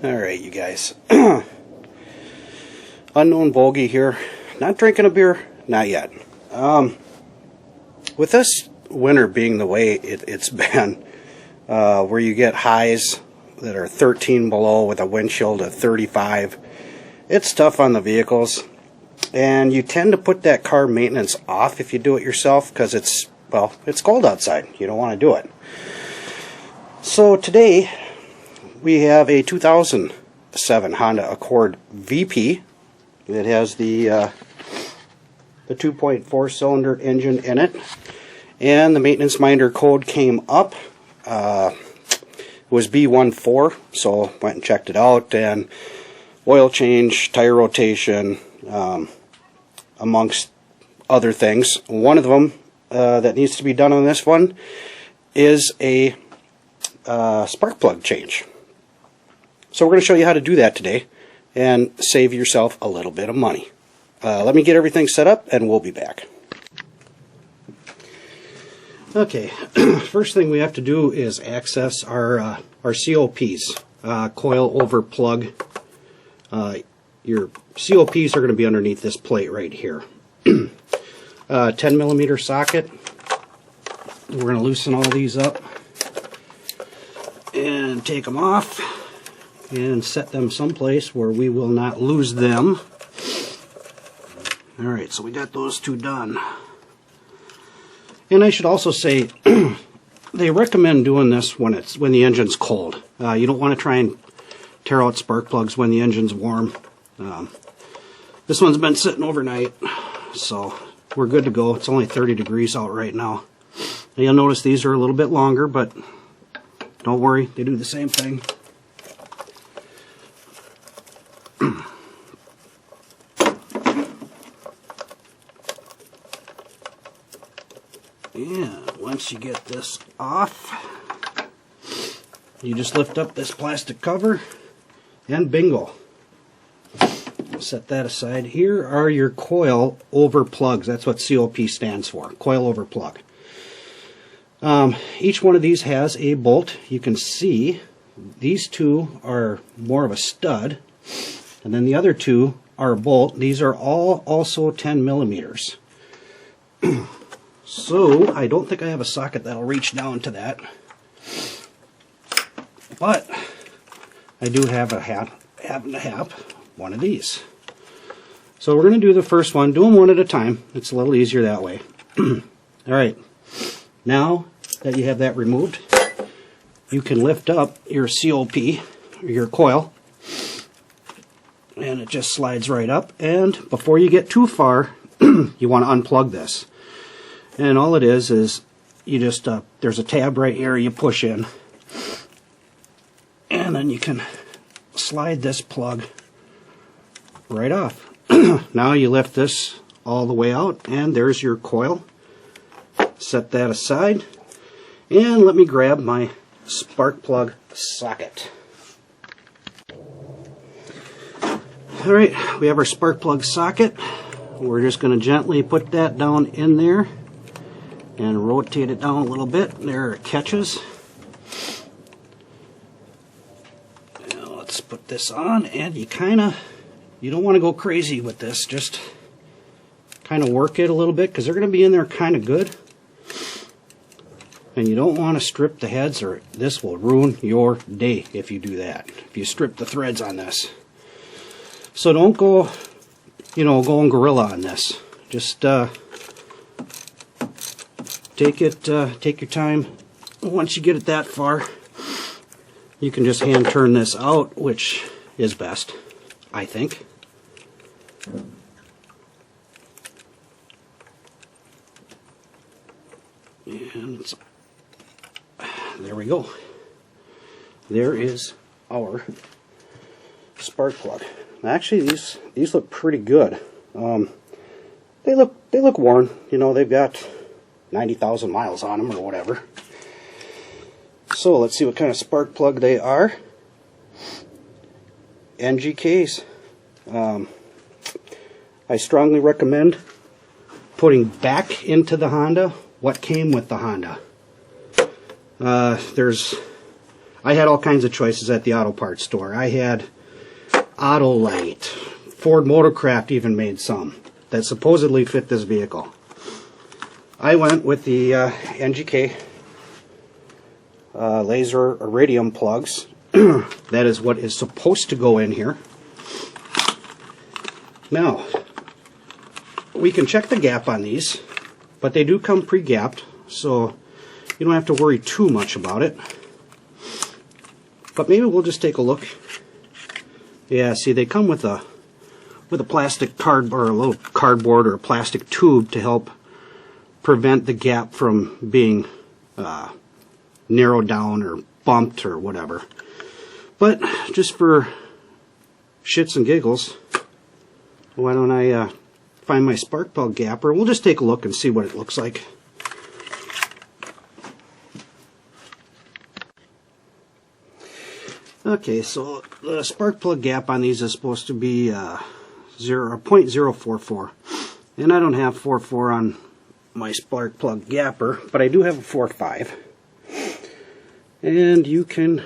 Alright, you guys. Unknown bogey here. Not drinking a beer? Not yet. With this winter being the way it's been, where you get highs that are 13 below with a wind chill to 35, it's tough on the vehicles. And you tend to put that car maintenance off if you do it yourself because it's cold outside. You don't want to do it. So today we have a 2007 Honda Accord VP. It has the 2.4 cylinder engine in it, and the maintenance minder code came up. It was B14, so went and checked it out, and oil change, tire rotation, amongst other things. One of them that needs to be done on this one is a spark plug change. So we're going to show you how to do that today and save yourself a little bit of money. Let me get everything set up and we'll be back. Okay, first thing we have to do is access our COPs, coil over plug. Your COPs are going to be underneath this plate right here. 10 millimeter socket. We're going to loosen all these up and take them off and set them someplace where we will not lose them. Alright, so we got those two done. And I should also say, they recommend doing this when the engine's cold. You don't want to try and tear out spark plugs when the engine's warm. This one's been sitting overnight, so we're good to go. It's only 30 degrees out right now. You'll notice these are a little bit longer, but don't worry, they do the same thing. And once you get this off, you just lift up this plastic cover and bingo. Set that aside. Here are your coil over plugs. That's what COP stands for, coil over plug. Each one of these has a bolt. You can see these two are more of a stud, and then the other two are a bolt. These are all also 10 millimeters. So I don't think I have a socket that'll reach down to that, but I do have happen to have one of these. So we're going to do the first one. Do them one at a time. It's a little easier that way. Alright, now that you have that removed, you can lift up your COP, or your coil, and it just slides right up. And before you get too far, you want to unplug this. And all it is you just, there's a tab right here you push in, and then you can slide this plug right off. Now you lift this all the way out, and there's your coil. Set that aside, and let me grab my spark plug socket. Alright, we have our spark plug socket. We're just going to gently put that down in there and rotate it down a little bit. There it catches. Now let's put this on, and you don't want to go crazy with this. Just kind of work it a little bit because they're going to be in there kind of good. And you don't want to strip the heads, or this will ruin your day if you do that. If you strip the threads on this. So don't go, going gorilla on this. Just take your time. Once you get it that far, you can just hand turn this out, which is best, I think. And there we go. There is our spark plug. Actually, these look pretty good. They look worn. They've got 90,000 miles on them or whatever. So let's see what kind of spark plug they are. NGKs. I strongly recommend putting back into the Honda what came with the Honda. I had all kinds of choices at the auto parts store. I had Autolite. Ford Motorcraft even made some that supposedly fit this vehicle. I went with the NGK laser iridium plugs. That is what is supposed to go in here. Now, we can check the gap on these, but they do come pre-gapped, so you don't have to worry too much about it. But maybe we'll just take a look. Yeah, see, they come with a plastic cardboard, or a little cardboard or a plastic tube to help prevent the gap from being narrowed down or bumped or whatever. But just for shits and giggles, why don't I find my spark plug gapper? We'll just take a look and see what it looks like. Okay, so the spark plug gap on these is supposed to be 0.044, and I don't have 44 on my spark plug gapper, but I do have a 4.5, and you can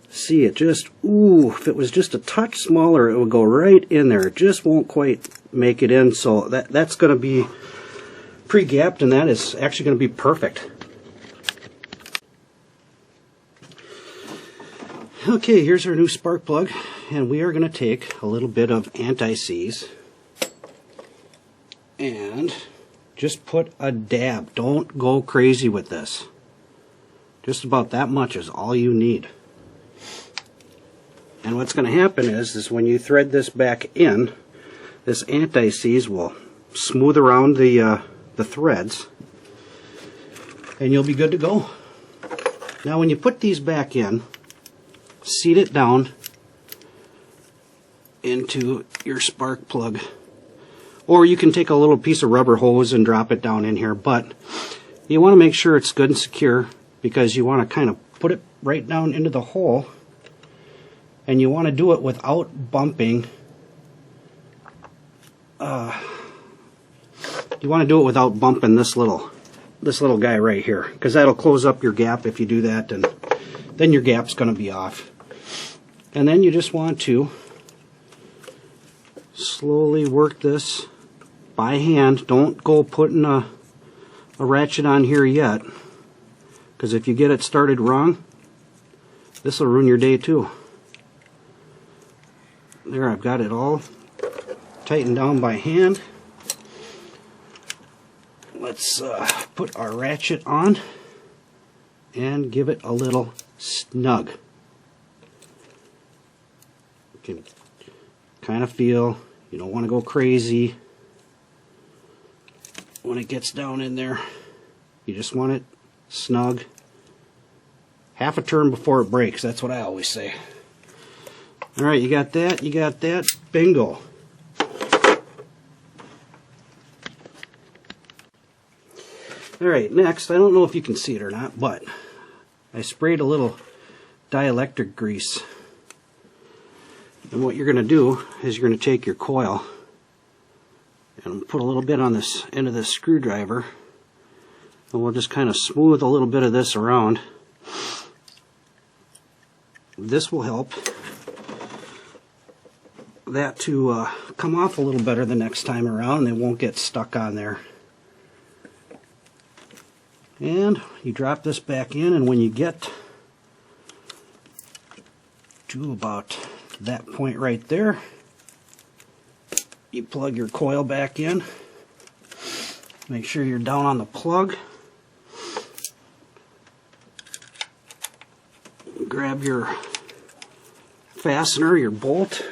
see it just, ooh, if it was just a touch smaller, it would go right in there. It just won't quite make it in, so that's going to be pre-gapped, and that is actually going to be perfect. Okay, here's our new spark plug, and we are going to take a little bit of anti-seize and just put a dab. Don't go crazy with this. Just about that much is all you need. And what's going to happen is when you thread this back in, this anti-seize will smooth around the threads, and you'll be good to go. Now when you put these back in, seat it down into your spark plug, or you can take a little piece of rubber hose and drop it down in here, but you want to make sure it's good and secure, because you want to kind of put it right down into the hole, and you want to do it without bumping. You want to do it without bumping this little guy right here, because that'll close up your gap if you do that, and then your gap's going to be off. And then you just want to slowly work this by hand. Don't go putting a ratchet on here yet, because if you get it started wrong, this will ruin your day too. There, I've got it all tightened down by hand. Let's put our ratchet on and give it a little snug. You can kind of feel, you don't want to go crazy when it gets down in there. You just want it snug. Half a turn before it breaks, that's what I always say. Alright, you got that, bingo. Alright, next, I don't know if you can see it or not, but I sprayed a little dielectric grease. And what you're going to do is you're going to take your coil and put a little bit on this end of this screwdriver, and we'll just kind of smooth a little bit of this around. This will help that to come off a little better the next time around. They won't get stuck on there. And you drop this back in, and when you get to about that point right there, you plug your coil back in. Make sure you're down on the plug. Grab your fastener, your bolt,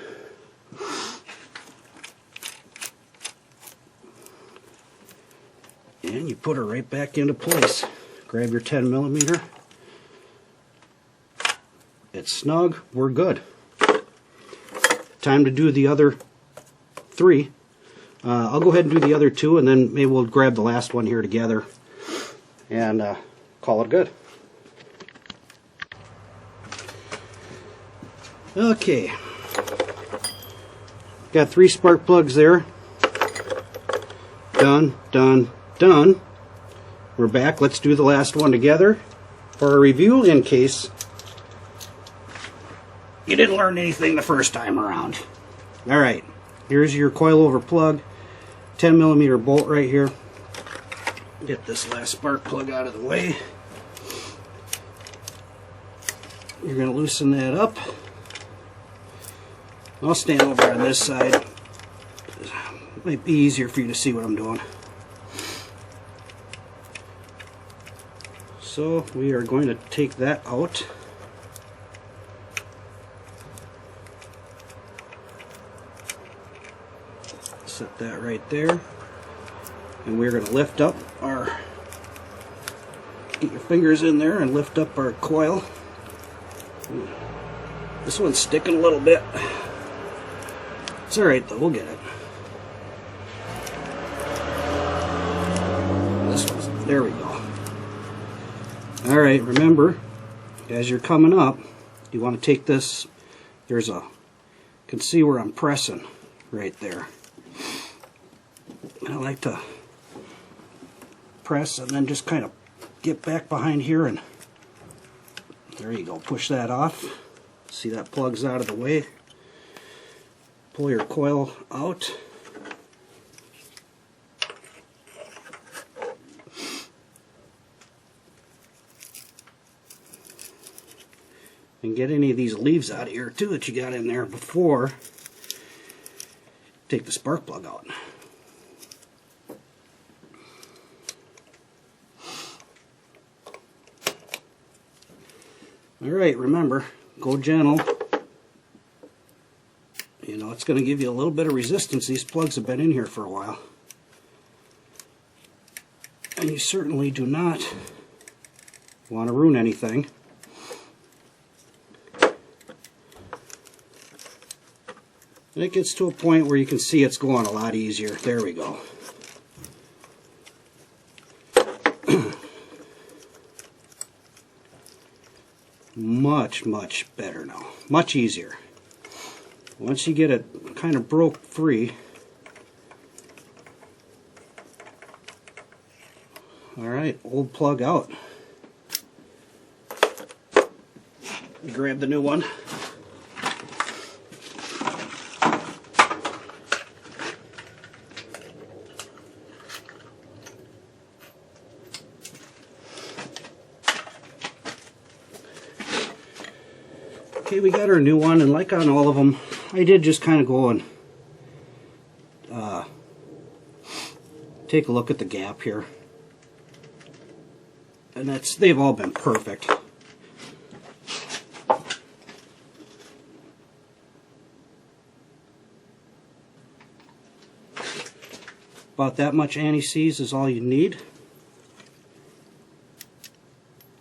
and you put her right back into place. Grab your 10mm. It's snug, we're good. Time to do the other 3. I'll go ahead and do the other 2, and then maybe we'll grab the last one here together and call it good. Okay, got 3 spark plugs there. Done, done, done. We're back. Let's do the last one together for a review in case you didn't learn anything the first time around. Alright, here's your coilover plug, 10mm bolt right here. Get this last spark plug out of the way. You're going to loosen that up. I'll stand over on this side. It might be easier for you to see what I'm doing. So we are going to take that out. Set that right there. And we're going to lift up our, get your fingers in there and lift up our coil. This one's sticking a little bit. It's alright though, we'll get it. This one's, there we go. Alright, remember, as you're coming up, you want to take this, there's a, you can see where I'm pressing right there. I like to press and then just kind of get back behind here and there you go, push that off. See, that plugs out of the way. Pull your coil out. And get any of these leaves out of here too that you got in there before take the spark plug out. Alright, remember, go gentle. You know, it's going to give you a little bit of resistance. These plugs have been in here for a while. And you certainly do not want to ruin anything. And it gets to a point where you can see it's going a lot easier. There we go. Much better now. Much easier. Once you get it kind of broke free, alright, old plug out. Grab the new one. Okay, we got our new one, and like on all of them, I did just kind of go and take a look at the gap here. And they've all been perfect. About that much anti-seize is all you need.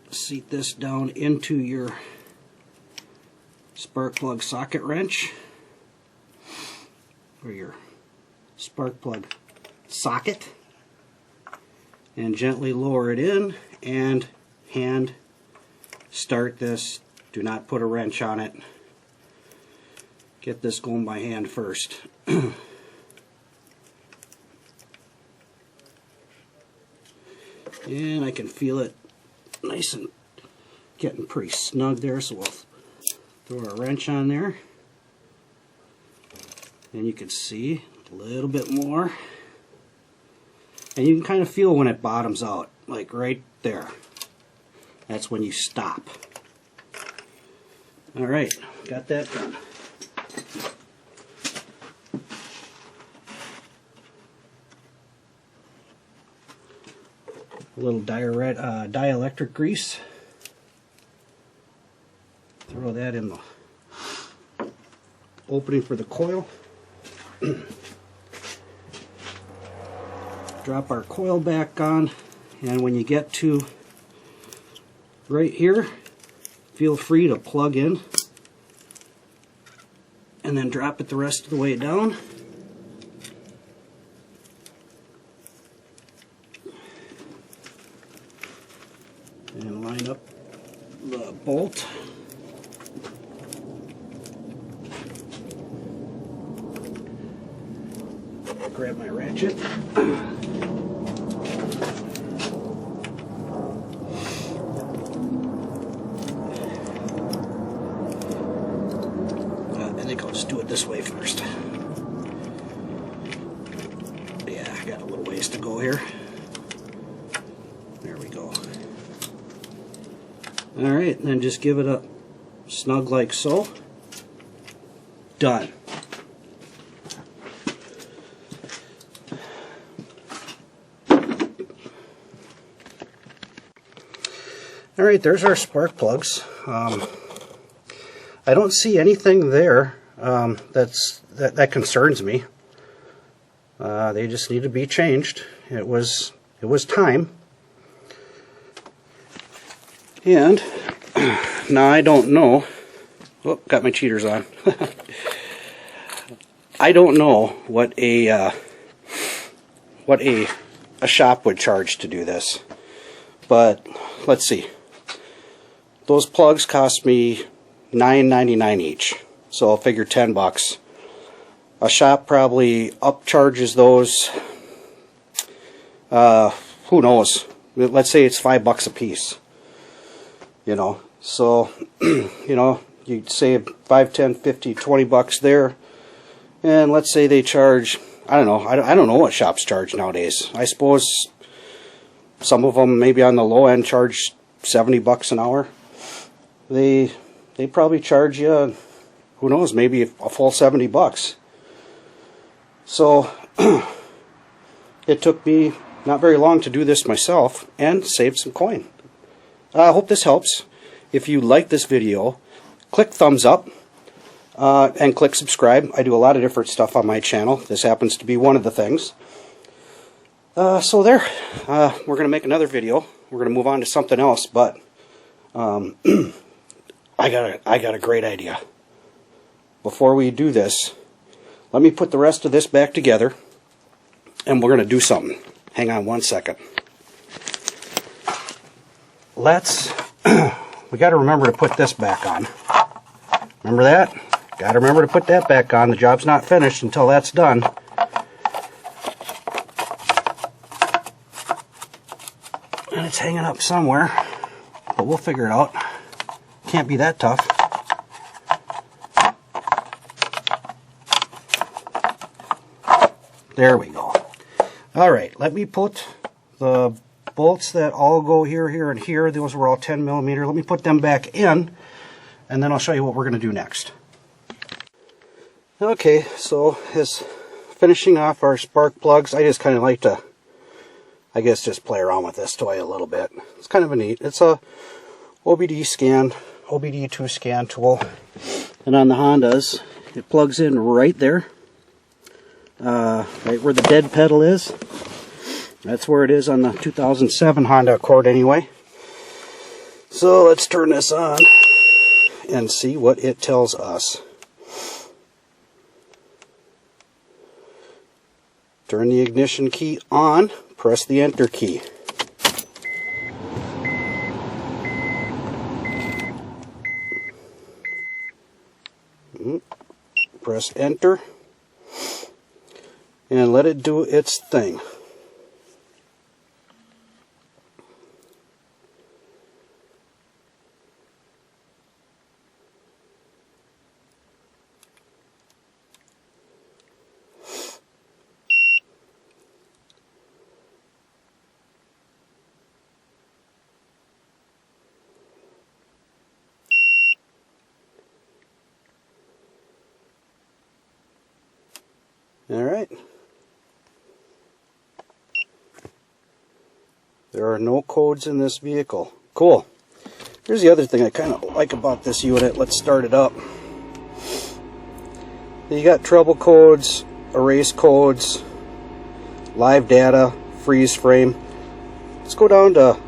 Seat this down into your spark plug socket wrench, or your spark plug socket, and gently lower it in and hand start this. Do not put a wrench on it. Get this going by hand first. And I can feel it nice and getting pretty snug there, so we'll throw a wrench on there. And you can see a little bit more. And you can kind of feel when it bottoms out, like right there. That's when you stop. Alright, got that done. A little dielectric grease. Throw that in the opening for the coil. Drop our coil back on, and when you get to right here, feel free to plug in and then drop it the rest of the way down. And line up the bolt. Grab my ratchet. I got a little ways to go here. There we go. Alright, and then just give it a snug like so. Done. Alright, there's our spark plugs. I don't see anything there that concerns me. They just need to be changed. It was time. And now I don't know. Oh, got my cheaters on. I don't know what a shop would charge to do this. But let's see. Those plugs cost me $9.99 each. So I'll figure $10. A shop probably upcharges those. Who knows? Let's say it's $5 a piece. You know, so you know, you'd save $5, $10, $50, $20 there, and let's say they charge, I don't know, I don't know what shops charge nowadays. I suppose some of them maybe on the low end charge $70 an hour. They probably charge you, who knows, maybe a full $70. So it took me not very long to do this myself and save some coin. I hope this helps. If you like this video, click thumbs up and click subscribe. I do a lot of different stuff on my channel. This happens to be one of the things. So there, we're going to make another video. We're going to move on to something else, but I got a great idea. Before we do this, let me put the rest of this back together, and we're going to do something. Hang on one second. We got to remember to put this back on. Remember that? Got to remember to put that back on. The job's not finished until that's done. And it's hanging up somewhere, but we'll figure it out. Can't be that tough. There we go. Alright, let me put the bolts that all go here, here, and here. Those were all 10 millimeter. Let me put them back in, and then I'll show you what we're going to do next. Okay, so as finishing off our spark plugs, I just kind of like to, I guess, just play around with this toy a little bit. It's kind of a neat. It's a OBD Scan Tool, and on the Hondas, it plugs in right there, right where the dead pedal is. That's where it is on the 2007 Honda Accord anyway. So let's turn this on and see what it tells us. Turn the ignition key on, press the enter key. Press enter and let it do its thing. Alright. There are no codes in this vehicle. Cool. Here's the other thing I kind of like about this unit. Let's start it up. You got trouble codes, erase codes, live data, freeze frame. Let's go down to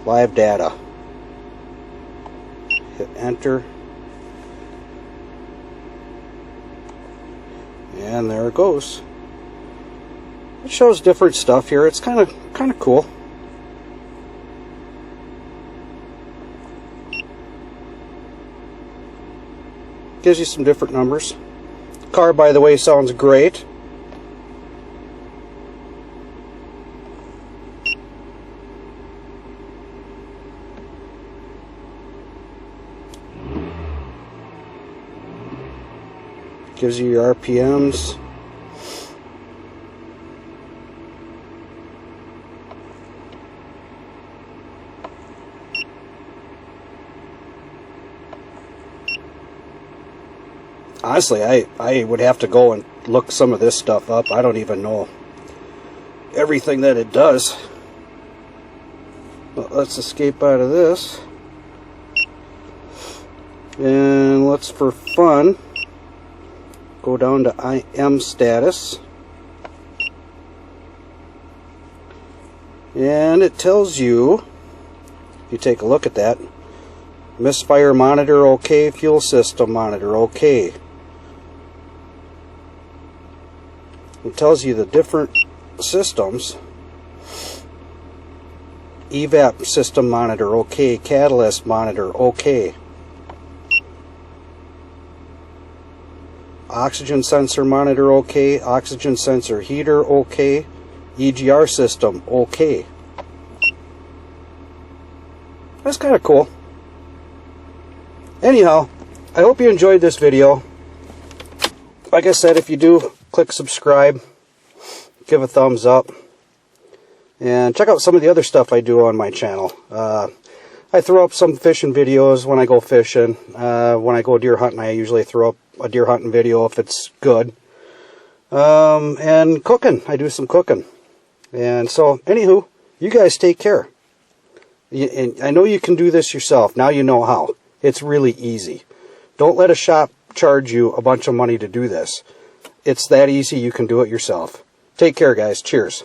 live data. Hit enter. And there it goes. It shows different stuff here. It's kind of cool. Gives you some different numbers. Car, by the way, sounds great. Gives you your RPMs. Honestly, I would have to go and look some of this stuff up. I don't even know everything that it does. But let's escape out of this. And let's, for fun, go down to IM status. And it tells you, if you take a look at that, misfire monitor okay, fuel system monitor okay. It tells you the different systems. Evap system monitor okay, catalyst monitor okay. Oxygen sensor monitor okay, oxygen sensor heater okay, EGR system okay. That's kind of cool. Anyhow, I hope you enjoyed this video. Like I said, if you do, click subscribe, give a thumbs up, and check out some of the other stuff I do on my channel. I throw up some fishing videos when I go fishing. When I go deer hunting, I usually throw up a deer hunting video if it's good. And cooking. I do some cooking. And so, anywho, you guys take care. And I know you can do this yourself. Now you know how. It's really easy. Don't let a shop charge you a bunch of money to do this. It's that easy. You can do it yourself. Take care, guys. Cheers.